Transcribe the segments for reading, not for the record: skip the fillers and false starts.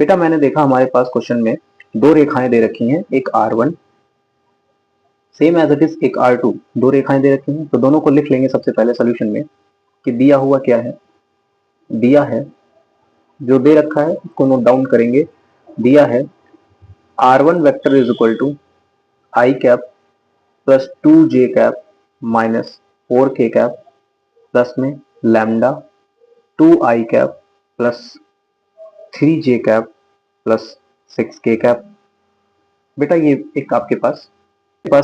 बेटा मैंने देखा हमारे पास क्वेश्चन में दो रेखाएं दे रखी हैं, एक R1 same as it is एक R2, दो रेखाएं दे रखी हैं। तो दोनों को लिख लेंगे सबसे पहले सोल्यूशन में कि दिया हुआ क्या है। दिया है, जो दे रखा है उसको नोट डाउन करेंगे। दिया है R1 vector is equal to i cap plus 2j cap minus 4k cap plus में lambda 2i cap plus 3j cap plus 6k cap. बेटा ये एक आपके पास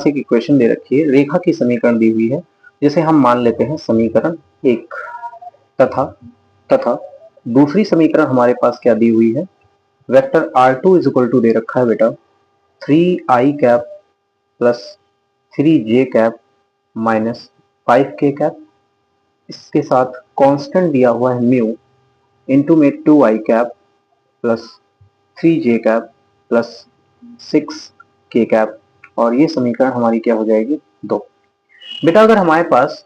एक इक्वेशन दे रखी है, रेखा की समीकरण दी हुई है, जिसे हम मान लेते हैं समीकरण 1। तथा दूसरी समीकरण हमारे पास क्या दी हुई है, vector R2 is equal to दे रखा है बेटा 3i cap plus 3j cap minus 5k cap. इसके साथ कांस्टेंट दिया हुआ है म्यू इनटू में 2i cap plus 3j cap plus 6k cap, और ये समीकरण हमारी क्या हो जाएगी 2। बेटा अगर हमारे पास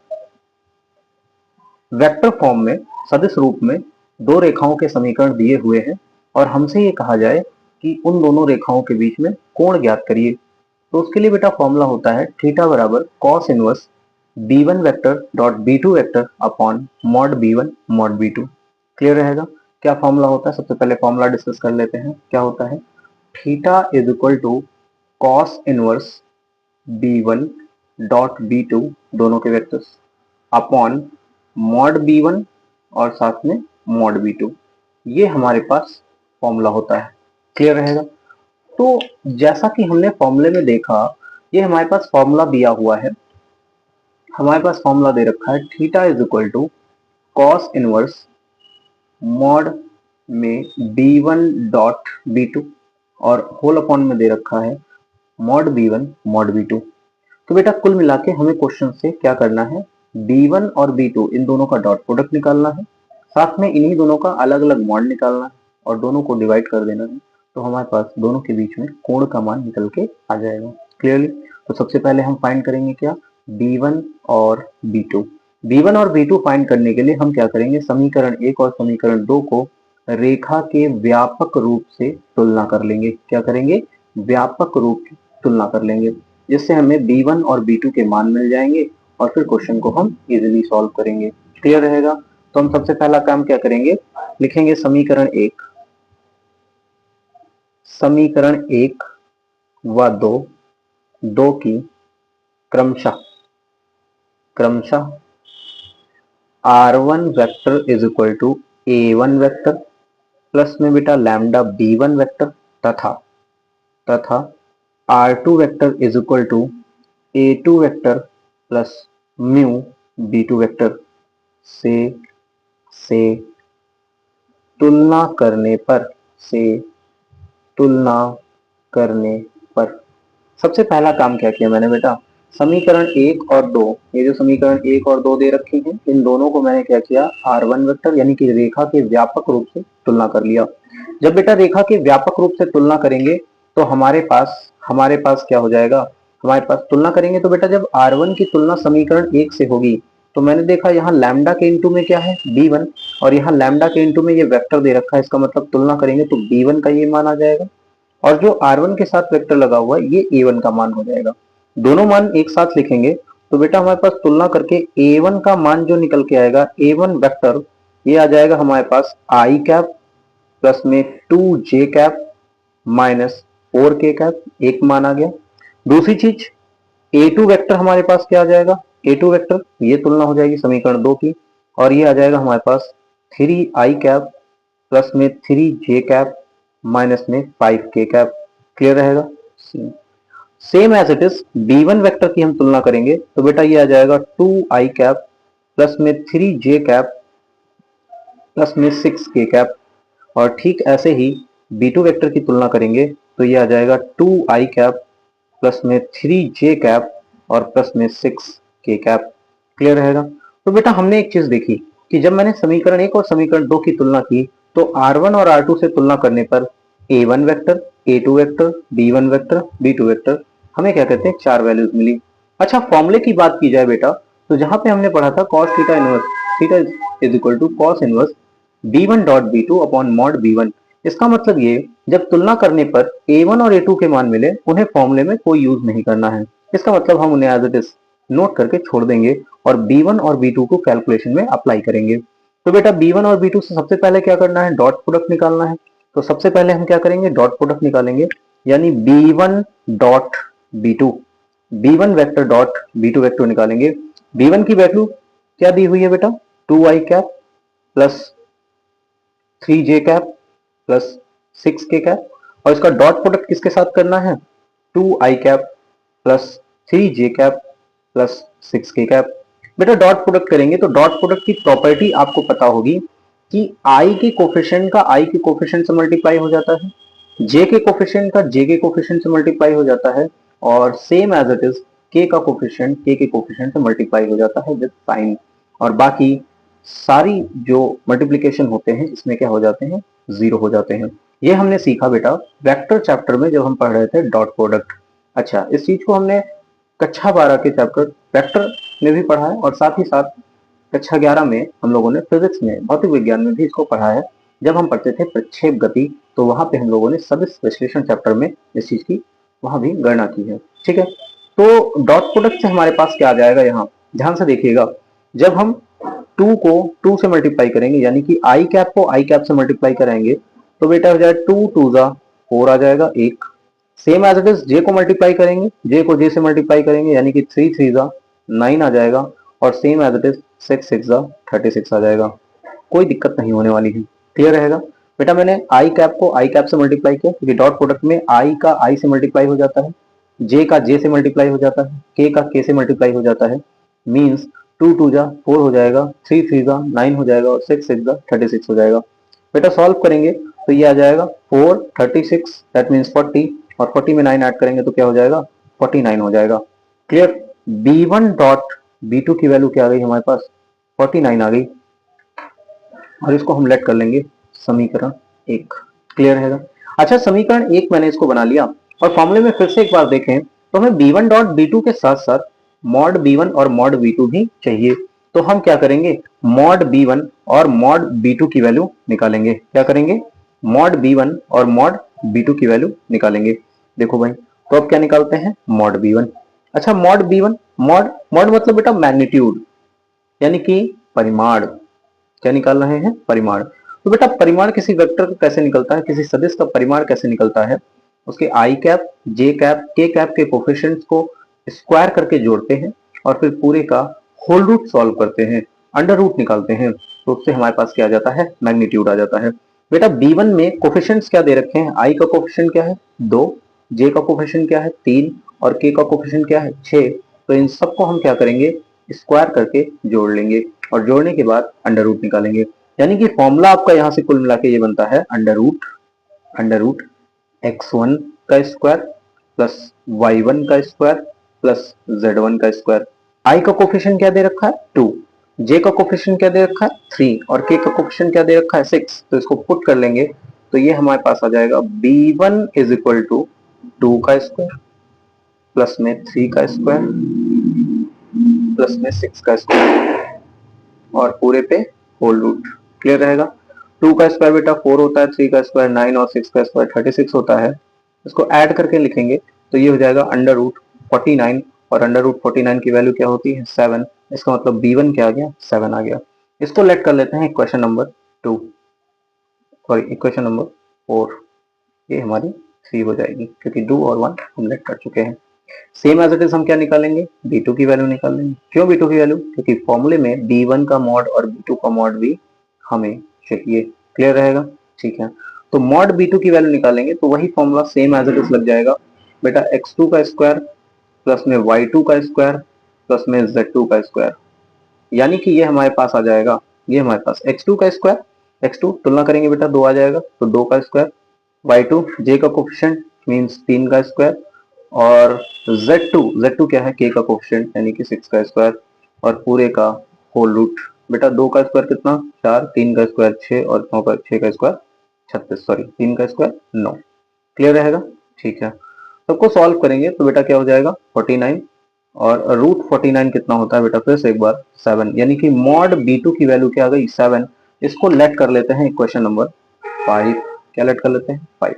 वेक्टर फॉर्म में सदिश रूप में दो रेखाओं के समीकरण दिए हुए हैं और हमसे ये कहा जाए कि उन दोनों रेखाओं के बीच में कोण ज्ञात करिए, तो उसके लिए बेटा फॉर्मूला होता है थीटा बराबर cos inverse b1 vector dot b2 vector upon mod b1 mod b2। Clear रहेगा क्या फॉर्मूला होता है? सबसे पहले फॉर्मूला डिस्कस कर लेते हैं। क्या होता है? Theta is equal to cos inverse b1 dot b2 दोनों के वेक्टर्स अपॉन मॉड b1 और साथ में मॉड b2। ये हमारे पास फॉर्मूला होता है। क्लियर रहेगा? तो जैसा कि हमने फॉर्मूले में देखा, ये हमारे पास फॉर्मूला दिया हुआ है। हमारे पास फॉर्मूला दे रखा है theta is equal to cos inverse mod में b1 डॉट b2 और होल अपॉन में दे रखा है मॉड b1 मॉड b2। तो बेटा कुल मिला के हमें क्वेश्चन से क्या करना है, b1 और b2 इन दोनों का डॉट प्रोडक्ट निकालना है, साथ में इन्हीं दोनों का अलग अलग मॉड निकालना है और दोनों को डिवाइड कर देना है। तो हमारे पास दोनों के बीच में कोण का मान निकल के आ जाएगा। क्लियरली? तो सबसे पहले हम फाइंड करेंगे क्या, b1 और b2। b1 और b2 फाइंड करने के लिए हम क्या करेंगे, समीकरण 1 और समीकरण 2 को रेखा के व्यापक रूप से तुलना कर लेंगे। क्या करेंगे? व्यापक रूप की तुलना कर लेंगे, जिससे हमें b1 और b2 के मान मिल जाएंगे और फिर क्वेश्चन को हम इजीली सॉल्व करेंगे। क्लियर रहेगा? तो हम सबसे पहला काम क्या करेंगे, लिखेंगे समीकरण 1 व 2 की क्रमशः R1 vector is equal to A1 vector plus में बेटा लैम्डा B1 वेक्टर तथा R2 vector is equal to A2 vector plus mu B2 vector से तुलना करने पर सबसे पहला काम क्या किया मैंने बेटा, समीकरण 1 और 2, ये जो समीकरण 1 और 2 दे रखी हैं, इन दोनों को मैंने क्या किया, R1 वेक्टर यानी कि रेखा के व्यापक रूप से तुलना कर लिया। जब बेटा रेखा के व्यापक रूप से तुलना करेंगे तो हमारे पास क्या हो जाएगा, हमारे पास तुलना करेंगे तो बेटा जब R1 की तुलना समीकरण 1 से होगी तो मैंने देखा यहाँ लैम्डा के इंटू में क्या है b1 और यहाँ लैम्डा के इंटू में ये वेक्टर दे रखा है, इसका मतलब तुलना करेंगे तो b1 का ये मान आ जाएगा और जो R1 के साथ वेक्टर लगा हुआ है ये A1 का मान हो जाएगा। दोनों मान एक साथ लिखेंगे तो बेटा हमारे पास तुलना करके A1 का मान जो निकल के आएगा, A1 वेक्टर ये आ जाएगा हमारे पास i कैप प्लस में 2j cap minus 4k cap, एक मान आ गया। दूसरी चीज A2 वेक्टर हमारे पास क्या आ जाएगा, A2 वेक्टर ये तुलना हो जाएगी समीकरण 2 की और ये आ जाएगा हमारे पास 3i कैप प्लस में 3j कैप माइनस में 5k कैप। क्लियर रहेगा? Same as it is b1 vector की हम तुलना करेंगे तो बेटा ये आ जाएगा 2i कैप प्लस में 3j कैप प्लस में 6k कैप और ठीक ऐसे ही b2 वेक्टर की तुलना करेंगे तो ये आ जाएगा 2i कैप प्लस में 3j कैप और प्लस में 6k कैप। क्लियर रहेगा? तो बेटा हमने एक चीज देखी कि जब मैंने समीकरण 1 और समीकरण 2 की तुलना की तो R1 और R2 से तुलना करने पर A1 vector, A2 vector, B1 vector, B2 vector हमें क्या कहते हैं, 4 वैल्यूज मिली। अच्छा फॉर्मूले की बात की जाए बेटा तो जहां पे हमने पढ़ा था cos theta inverse, theta is equal to cos inverse b1 dot b2 upon mod b1, इसका मतलब ये, जब तुलना करने पर a1 और a2 के मान मिले, उन्हें फॉर्मूले में कोई यूज नहीं करना है। इसका मतलब हम उन्हें एज इट इज नोट करके छोड़ देंगे और b1 और b2 को कैलकुलेशन में अप्लाई करेंगे। तो बेटा b1 और b2 से सबसे पहले क्या करना है, डॉट प्रोडक्ट निकालना है। तो सबसे पहले हम क्या करेंगे, डॉट प्रोडक्ट निकालेंगे, यानी b1 dot b2, b1 vector dot b2 vector निकालेंगे। b1 की वैल्यू क्या दी हुई है बेटा, 2i cap plus 3j cap plus 6k cap, और इसका डॉट प्रोडक्ट किसके साथ करना है, 2i cap plus 3j cap plus 6k cap. बेटा डॉट प्रोडक्ट करेंगे तो डॉट प्रोडक्ट की प्रॉपर्टी आपको पता होगी कि i के कोफिशिएंट का i के कोफिशिएंट से मल्टीप्लाई हो जाता है, j के कोफिशिएंट का j के कोफिशिएंट से मल्टीप्लाई हो जाता है, और same as it is k का कोफिशिएंट k के कोफिशिएंट से मल्टीप्लाई हो जाता है विद साइन, और बाकी सारी जो मल्टीप्लीकेशन होते हैं इसमें क्या हो जाते हैं, जीरो हो जाते हैं। ये हमने सीखा बेटा वेक्टर चैप्टर में जब हम पढ़ रहे थे डॉट प्रोडक्ट। अच्छा, इस चीज को हमने कक्षा 12 के चैप्टर वेक्टर में भी पढ़ा है, और साथ ही साथ कक्षा 11 में हम लोगों ने फिजिक्स में, भौतिक विज्ञान में भी इसको पढ़ा है। जब हम पढ़ते थे प्रक्षेप गति, तो वहां पे हम लोगों ने सदिश विश्लेषण चैप्टर में इस चीज की वहां भी गणना की है। ठीक है, तो डॉट प्रोडक्ट से हमारे पास क्या आ जाएगा, यहाँ ध्यान से देखिएगा, जब हम 2 को 2 से मल्टीप्लाई करेंगे, यानी कि आई कैप को आई कैप से मल्टीप्लाई करेंगे, तो बेटा हो जाएगा 2 2 जा 4 आ जाएगा एक। सेम एज इट इज जे को मल्टीप्लाई करेंगे, जे को जे से मल्टीप्लाई करेंगे, यानी कि 3 3 जा 9 आ जाएगा, और सेम एज इट इज 6 6 जा 36 आ जाएगा। कोई दिक्कत नहीं होने वाली है, क्लियर रहेगा। बेटा मैंने आई कैप को आई कैप से मल्टीप्लाई किया, क्योंकि डॉट प्रोडक्ट में आई का आई से मल्टीप्लाई हो जाता है, जे का जे से मल्टीप्लाई हो जाता है, के का के से मल्टीप्लाई हो जाता है, मीन्स 2 2 जा 4 हो जाएगा, 3 3 जा 9 हो जाएगा, और 6 6 जा 36 हो जाएगा। बेटा सॉल्व करेंगे तो ये आ जाएगा 4 36, दैट मीन्स 40, और 40 में 9 ऐड करेंगे तो क्या हो जाएगा, 49 हो जाएगा। क्लियर। b1 डॉट b2 की वैल्यू क्या आ गई हमारे पास, 49 आ गई, और इसको हम लेट कर लेंगे समीकरण 1। क्लियर रहेगा। अच्छा, समीकरण 1 मैंने इसको बना लिया, और फॉर्मूले में फिर से एक बार देखें तो हमें b1 डॉट b2 के साथ साथ मॉड b1 और मॉड b2 भी चाहिए। तो हम क्या करेंगे, मॉड b1 और मॉड b2 की वैल्यू निकालेंगे। क्या करेंगे, मॉड b1 और मॉड b2 की वैल्यू निकालेंगे। देखो भाई, तो अब क्या निकालते हैं, मॉड b1। अच्छा, मॉड b1, मॉड मॉड मतलब बेटा मैग्नीट्यूड, यानी कि परिमाण। क्या निकाल रहे हैं, परिमाण। तो बेटा परिमाण किसी वेक्टर का कैसे निकलता है, किसी सदिश का परिमाण कैसे निकलता है, उसके आई कैप जे कैप के कैप के कोफिशिएंट्स को स्क्वायर करके जोड़ते हैं, और फिर पूरे का होल रूट सॉल्व करते हैं, अंडर रूट निकालते हैं, तो उससे हमारे पास क्या आ जाता है, मैग्नीट्यूड आ जाता है। बेटा b1 में कोफिशिएंट्स क्या दे रखे हैं, आई का कोफिशिएंट क्या है 2, जे का कोफिशिएंट क्या है 3, और के का कोफिशिएंट क्या है 6। तो इन सबको हम क्या करेंगे, स्क्वायर करके जोड़ लेंगे, और जोड़ने के बाद अंडर रूट निकालेंगे। यानी कि फॉर्मूला आपका यहाँ से कुल मिला के ये बनता है अंडर रूट x1 का स्क्वायर प्लस y1 का स्क्वायर प्लस z1 का स्क्वायर। i का कोफिशिएंट क्या दे रखा है 2, j का कोफिशिएंट क्या दे रखा है 3, और k का कोफिशिएंट क्या दे रखा है 6। तो इसको पुट कर लेंगे तो ये हमारे पास आ जाएगा b1 इज इक्वल टू 2 का स्क्वायर प्लस में 3 का स्क्वायर प्लस में 6 का स्क्वायर, और पूरे पे होल रूट। क्लियर रहेगा। 2 का स्क्वायर बेटा 4 होता है, 3 का स्क्वायर 9, और 6 का स्क्वायर 36 होता है। इसको ऐड करके लिखेंगे तो ये हो जाएगा अंडर रूट 49, और अंडर रूट 49 की वैल्यू क्या होती है 7। इसका मतलब b1 क्या आ गया, 7 आ गया। इसको लेट कर लेते हैं equation number 2, sorry equation number 4, ये हमारी 3 हो जाएगी, क्योंकि 2 और 1 हम लेट कर चुके हैं। सेम एज इट इज हम क्या निकालेंगे, b2 की वैल्यू निकालेंगे। क्यों b2 की वैल्यू, क्योंकि फॉर्मूले में b1 का मॉड और b2 का मॉड भी हमें चाहिए। क्लियर रहेगा, ठीक है। तो मॉड b2 की वैल्यू निकालेंगे तो वही formula same as it is लग जाएगा बेटा, x2 का स्क्वायर प्लस में y2 का स्क्वायर प्लस में z2 का स्क्वायर, यानी कि ये हमारे पास आ जाएगा, ये हमारे पास x2 का स्क्वायर, x2 तुलना करेंगे बेटा 2 आ जाएगा, तो 2 का स्क्वायर, y2 j का कोफिशिएंट मींस 3 का स्क्वायर, और z2 क्या है, k का कोफिशिएंट यानी कि 6 का स्क्वायर, और पूरे का होल रूट। बेटा 2 का स्क्वायर कितना 4, 3 का स्क्वायर 6, और 9 का 6 का स्क्वायर 36, सॉरी 3 का स्क्वायर 9। क्लियर रहेगा, ठीक है। सबको सॉल्व करेंगे तो बेटा क्या हो जाएगा 49, और रूट 49 कितना होता है बेटा, फिर से एक बार 7, यानी कि मॉड b2 की वैल्यू क्या आ गई 7। इसको लेट कर लेते हैं इक्वेशन नंबर 5। क्या लेट कर लेते हैं 5।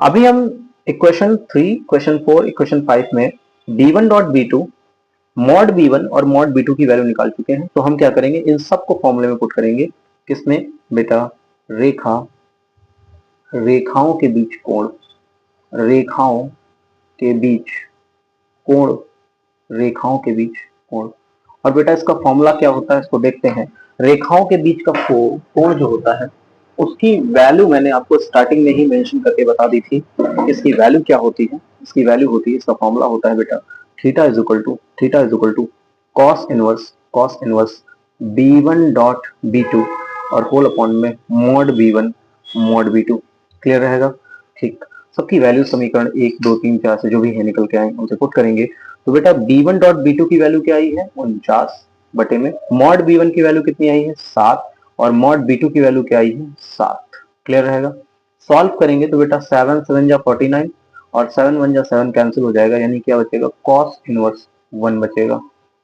अभी हम इक्वेशन 3, इक्वेशन 4, इक्वेशन 5 में b1 dot b2 mod b1 और मॉड b2 की वैल्यू निकाल चुके हैं। तो हम क्या करेंगे, इन सबको फॉर्मूले में पुट करेंगे। किसमें बेटा, रेखाओं के बीच कोण, रेखाओं के बीच कोण, रेखाओं के बीच कोण। और बेटा इसका फॉर्मूला क्या होता है इसको देखते हैं। रेखाओं के बीच का कोण जो होता है उसकी वैल्यू मैंने आपको स्टार्टिंग में ही मेंशन करके बता दी थी। इसकी वैल्यू क्या होती है, इसकी वैल्यू होती है, इसका फॉर्मूला होता है बेटा theta is equal to cos inverse b1 dot b2 और होल अपॉन में mod b1 mod b2। Clear रहेगा? ठीक, सबकी वैल्यू समीकरण 1 2 3 4 से जो भी है निकल के आए उनसे पुट करेंगे। तो बेटा b1 डॉट b2 की वैल्यू क्या आई है 49 बटे में मॉड b1 की वैल्यू कितनी आई है 7 और मॉड b2 की वैल्यू क्या आई है 7। क्लियर रहेगा? सॉल्व करेंगे तो बेटा 7 7 जा 49 और 7 1 जा 7 कैंसिल हो जाएगा, यानी क्या बचेगा कॉस इनवर्स 1 बचेगा।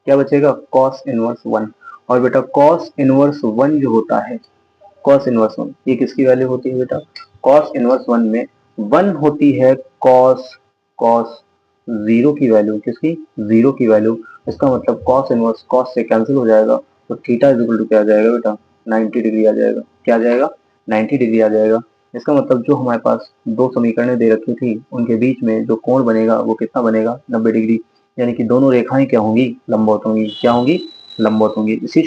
क्या बचेगा? Cos inverse 1। और बेटा कॉस इनवर्स 1 जो होता है, कॉस इनवर्स 1 ये किसकी वैल्यू होती है बेटा, कॉस इनवर्स 1 में 1 होती है कॉस 0 की वैल्यू, किसकी 0 की वैल्यू। इसका मतलब कॉस इनवर्स कॉस से कैंसिल हो जाएगा तो थीटा इज इक्वल टू क्या आ जाएगा बेटा 90 डिग्री आ जाएगा। क्या आ जाएगा 90 डिग्री आ जाएगा। इसका मतलब जो हमारे पास दो समीकरणें दे रखी थी उनके बीच में जो कोण बनेगा वो कितना बनेगा 90 डिग्री, यानी कि दोनों रेखाएं क्या होंगी लंबवत होंगी। क्या होंगी? लंबवत होंगी। इसी